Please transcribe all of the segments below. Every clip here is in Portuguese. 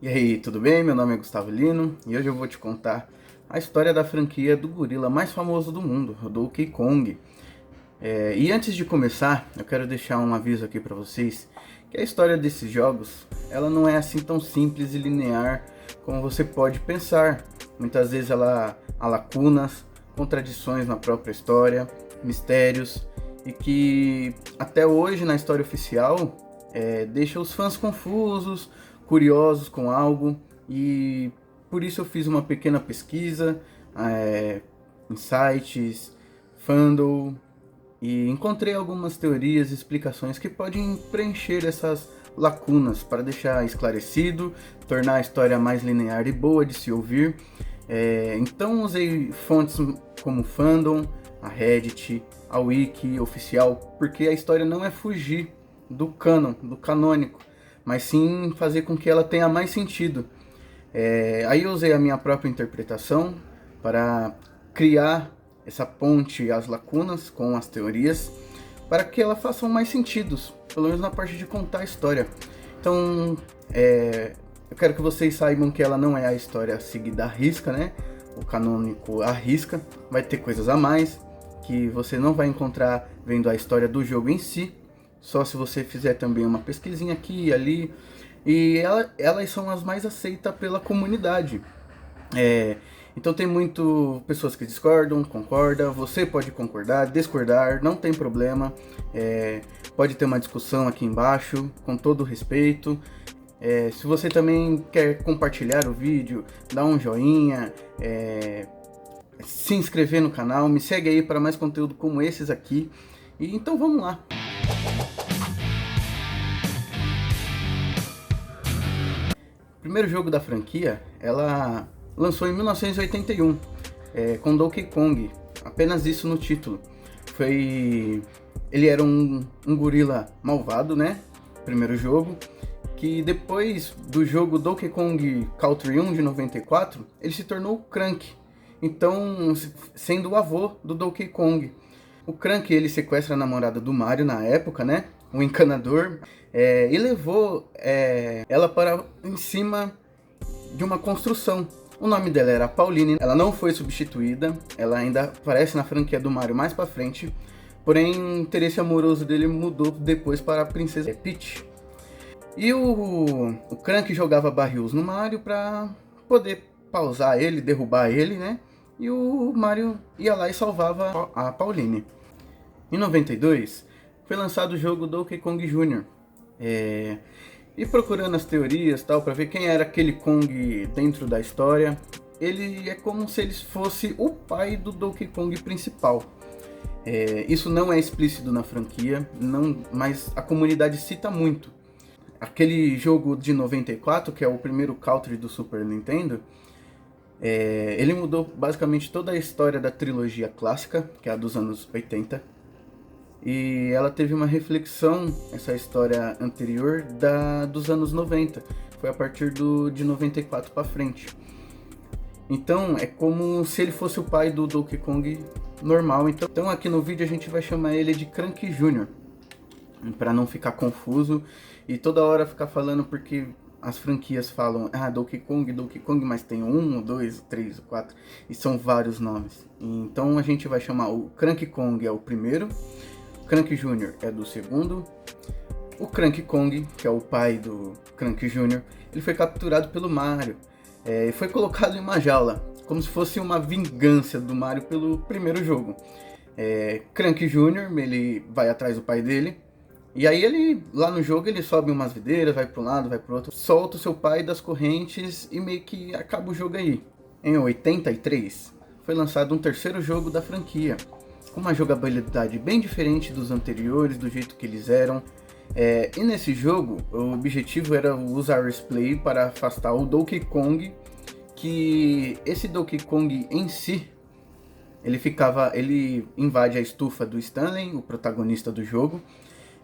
E aí, tudo bem? Meu nome é Gustavo Lino e hoje eu vou te contar a história da franquia do gorila mais famoso do mundo, o Donkey Kong. E antes de começar, eu quero deixar um aviso aqui para vocês que a história desses jogos, ela não é assim tão simples e linear como você pode pensar. Muitas vezes ela há lacunas, contradições na própria história, mistérios e que até hoje na história oficial deixa os fãs confusos, curiosos com algo, e por isso eu fiz uma pequena pesquisa em sites, fandom, e encontrei algumas teorias e explicações que podem preencher essas lacunas para deixar esclarecido, tornar a história mais linear e boa de se ouvir. Então usei fontes como fandom, a Reddit, a Wiki oficial, porque a história não é fugir do canon, do canônico, mas sim fazer com que ela tenha mais sentido. Aí eu usei a minha própria interpretação para criar essa ponte às lacunas com as teorias, para que elas façam mais sentido, pelo menos na parte de contar a história. Então, eu quero que vocês saibam que ela não é a história seguida à risca, né? O canônico à risca, vai ter coisas a mais que você não vai encontrar vendo a história do jogo em si, só se você fizer também uma pesquisinha aqui e ali. E elas são as mais aceitas pela comunidade. Então tem muito pessoas que discordam, concordam. Você pode concordar, discordar, não tem problema. Pode ter uma discussão aqui embaixo, com todo respeito. Se você também quer compartilhar o vídeo, dá um joinha, se inscrever no canal, me segue aí para mais conteúdo como esses aqui. E então vamos lá. O primeiro jogo da franquia, ela lançou em 1981, com Donkey Kong, apenas isso no título. Ele era um gorila malvado, né? Primeiro jogo, que depois do jogo Donkey Kong Country 1 de 94, ele se tornou o Crank, então sendo o avô do Donkey Kong. O Crank, ele sequestra a namorada do Mario na época, né? O encanador, e levou ela para em cima de uma construção. O nome dela era Pauline, ela não foi substituída, ela ainda aparece na franquia do Mario mais pra frente, porém o interesse amoroso dele mudou depois para a princesa Peach. E o Crank jogava barris no Mario para poder pausar ele, derrubar ele, né? E o Mario ia lá e salvava a Pauline. Em 92, foi lançado o jogo Donkey Kong Jr. E procurando as teorias tal, para ver quem era aquele Kong dentro da história, ele é como se ele fosse o pai do Donkey Kong principal. Isso não é explícito na franquia, mas a comunidade cita muito. Aquele jogo de 94, que é o primeiro Country do Super Nintendo, ele mudou basicamente toda a história da trilogia clássica, que é a dos anos 80. E ela teve uma reflexão, essa história anterior, dos anos 90. Foi a partir de 94 para frente. Então é como se ele fosse o pai do Donkey Kong normal. Então aqui no vídeo a gente vai chamar ele de Crank Jr., para não ficar confuso e toda hora ficar falando, porque as franquias falam Donkey Kong, mas tem um, dois, três, quatro, e são vários nomes. Então a gente vai chamar o Crank Kong é o primeiro, o Crank Jr. é do segundo. O Crank Kong, que é o pai do Crank Jr., ele foi capturado pelo Mario e foi colocado em uma jaula, como se fosse uma vingança do Mario pelo primeiro jogo. Crank Jr., ele vai atrás do pai dele, e aí ele, lá no jogo, ele sobe umas videiras, vai para um lado, vai para o outro, solta o seu pai das correntes e meio que acaba o jogo aí. Em 83, foi lançado um terceiro jogo da franquia, com uma jogabilidade bem diferente dos anteriores, do jeito que eles eram. E nesse jogo, o objetivo era usar o Replay para afastar o Donkey Kong, que esse Donkey Kong em si, ele invade a estufa do Stanley, o protagonista do jogo.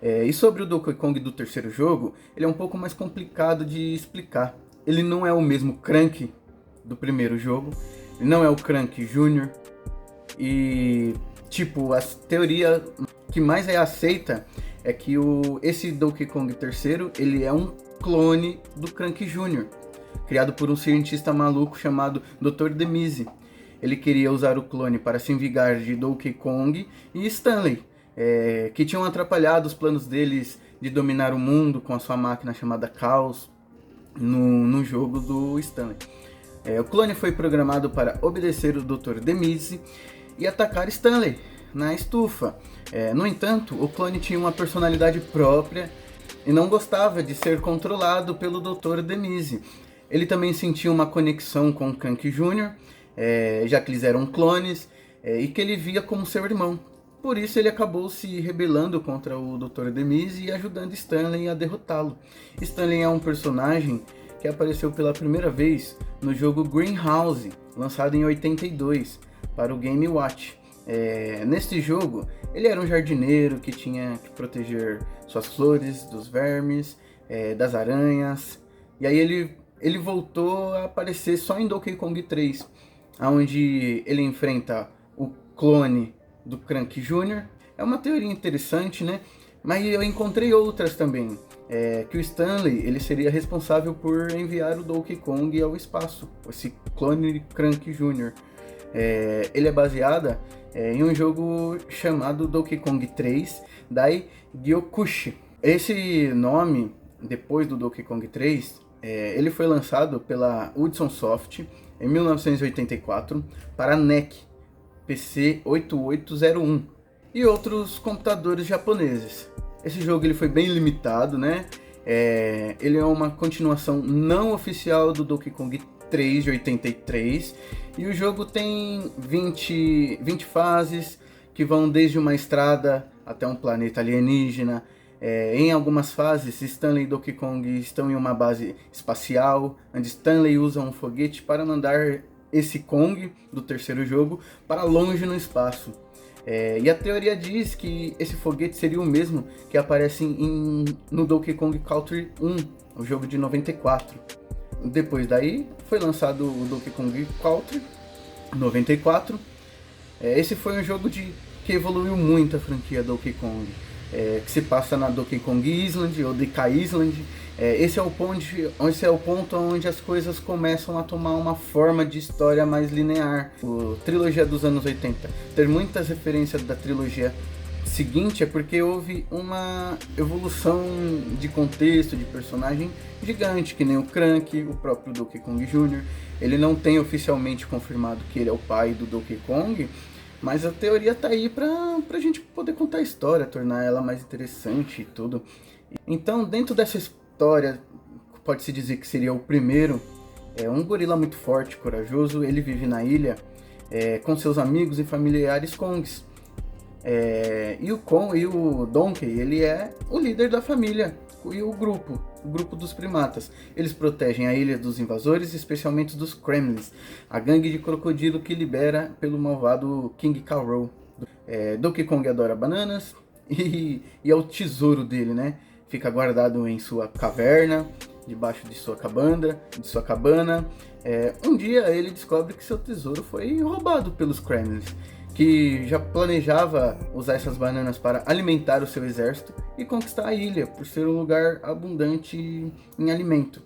E sobre o Donkey Kong do terceiro jogo, ele é um pouco mais complicado de explicar. Ele não é o mesmo Crank do primeiro jogo, ele não é o Crank Jr. E tipo, a teoria que mais é aceita é que esse Donkey Kong terceiro, ele é um clone do Crank Jr. criado por um cientista maluco chamado Dr. Demise. Ele queria usar o clone para se vingar de Donkey Kong e Stanley, que tinham atrapalhado os planos deles de dominar o mundo com a sua máquina chamada Chaos no jogo do Stanley. O clone foi programado para obedecer o Dr. Demise e atacar Stanley na estufa. No entanto, o clone tinha uma personalidade própria e não gostava de ser controlado pelo Dr. Demise. Ele também sentia uma conexão com Crank Jr., já que eles eram clones, e que ele via como seu irmão. Por isso ele acabou se rebelando contra o Dr. Demise e ajudando Stanley a derrotá-lo. Stanley é um personagem que apareceu pela primeira vez no jogo Greenhouse, lançado em 82 para o Game Watch. Neste jogo, ele era um jardineiro que tinha que proteger suas flores dos vermes, das aranhas. E aí ele voltou a aparecer só em Donkey Kong 3, onde ele enfrenta o clone do Crank Jr. É uma teoria interessante, né? Mas eu encontrei outras também. Que o Stanley ele seria responsável por enviar o Donkey Kong ao espaço, esse clone de Crank Jr. Ele é baseada em um jogo chamado Donkey Kong 3 Dai Gyokushi. Esse nome, depois do Donkey Kong 3, ele foi lançado pela Hudson Soft em 1984 para NEC, PC 8801 e outros computadores japoneses. Esse jogo ele foi bem limitado, né? Ele é uma continuação não oficial do Donkey Kong 3 de 83 e o jogo tem 20 fases que vão desde uma estrada até um planeta alienígena. Em algumas fases, Stanley e Donkey Kong estão em uma base espacial, onde Stanley usa um foguete para mandar esse Kong do terceiro jogo para longe no espaço. E a teoria diz que esse foguete seria o mesmo que aparece no Donkey Kong Country 1, o jogo de 94. Depois daí foi lançado o Donkey Kong Country 94. Esse foi um jogo que evoluiu muito a franquia Donkey Kong, que se passa na Donkey Kong Island ou DK Island. Esse é o ponto onde as coisas começam a tomar uma forma de história mais linear. A trilogia dos anos 80 ter muitas referências da trilogia seguinte é porque houve uma evolução de contexto, de personagem gigante, que nem o Crank, o próprio Donkey Kong Jr. Ele não tem oficialmente confirmado que ele é o pai do Donkey Kong, mas a teoria tá aí pra gente poder contar a história, tornar ela mais interessante e tudo. Então, dentro dessa história, pode-se dizer que seria o primeiro, um gorila muito forte, corajoso. Ele vive na ilha com seus amigos e familiares Kongs. E o Donkey, ele é o líder da família e o grupo dos primatas. Eles protegem a ilha dos invasores, especialmente dos Kremlins, a gangue de crocodilo que libera pelo malvado King K. Rool. Donkey Kong adora bananas e é o tesouro dele, né? Fica guardado em sua caverna, debaixo de sua cabana. Um dia ele descobre que seu tesouro foi roubado pelos Kremlins, que já planejava usar essas bananas para alimentar o seu exército e conquistar a ilha, por ser um lugar abundante em alimento.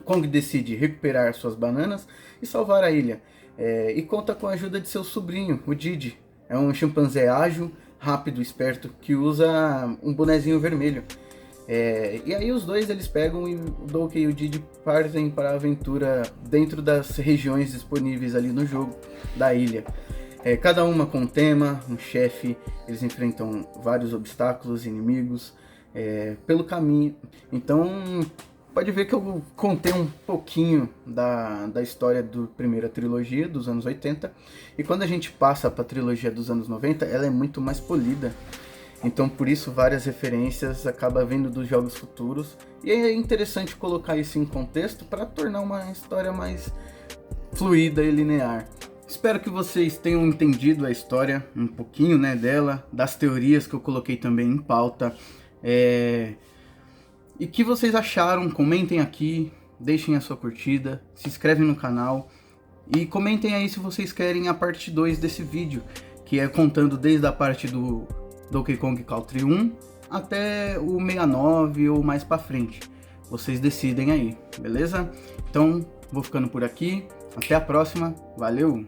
Kong decide recuperar suas bananas e salvar a ilha, e conta com a ajuda de seu sobrinho, o Didi. É um chimpanzé ágil, rápido, esperto, que usa um bonezinho vermelho. E aí os dois eles pegam e o Donkey e o Didi partem para a aventura dentro das regiões disponíveis ali no jogo da ilha. Cada uma com um tema, um chefe. Eles enfrentam vários obstáculos, inimigos pelo caminho. Então pode ver que eu contei um pouquinho da história da primeira trilogia dos anos 80. E quando a gente passa para a trilogia dos anos 90, ela é muito mais polida. Então por isso várias referências acaba vindo dos jogos futuros. E é interessante colocar isso em contexto para tornar uma história mais fluida e linear. Espero que vocês tenham entendido a história um pouquinho, né, dela, das teorias que eu coloquei também em pauta. E que vocês acharam, comentem aqui, deixem a sua curtida, se inscrevem no canal e comentem aí se vocês querem a parte 2 desse vídeo, que é contando desde a parte do Donkey Kong Country 1 até o 69 ou mais pra frente. vocês decidem aí, beleza? Então, vou ficando por aqui, até a próxima, valeu!